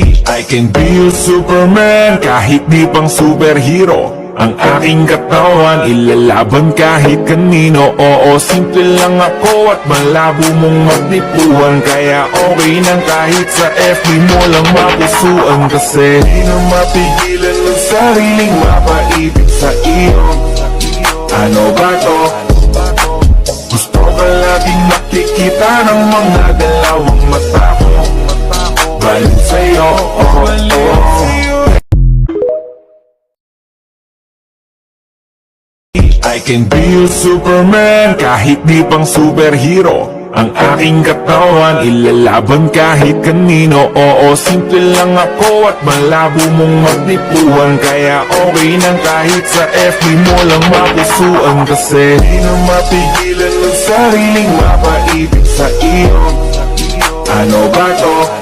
I can be your Superman, kahit di pang superhero. Ang aking katawan, ilalaban kahit kanino. Oo, simple lang ako at malabo mong magdipuan. Kaya okay nang kahit sa FB mo lang mapusuan. Kasi di na mapigilan ng sariling mapaibig sa iyo. Ano ba to? Gusto ka laging nakikita ng mga dalawang mata ko. Balik sa'yo, I can be your Superman, kahit di pang superhero. Ang aking katawan, ilalaban kahit kanino. Oo, simple lang ako at malabo mong magdipuan. Kaya okay nang kahit sa FB mo lang mapusuan. Kasi di na mapigilan ng sariling mapaibig sa iyo. Ano ba to?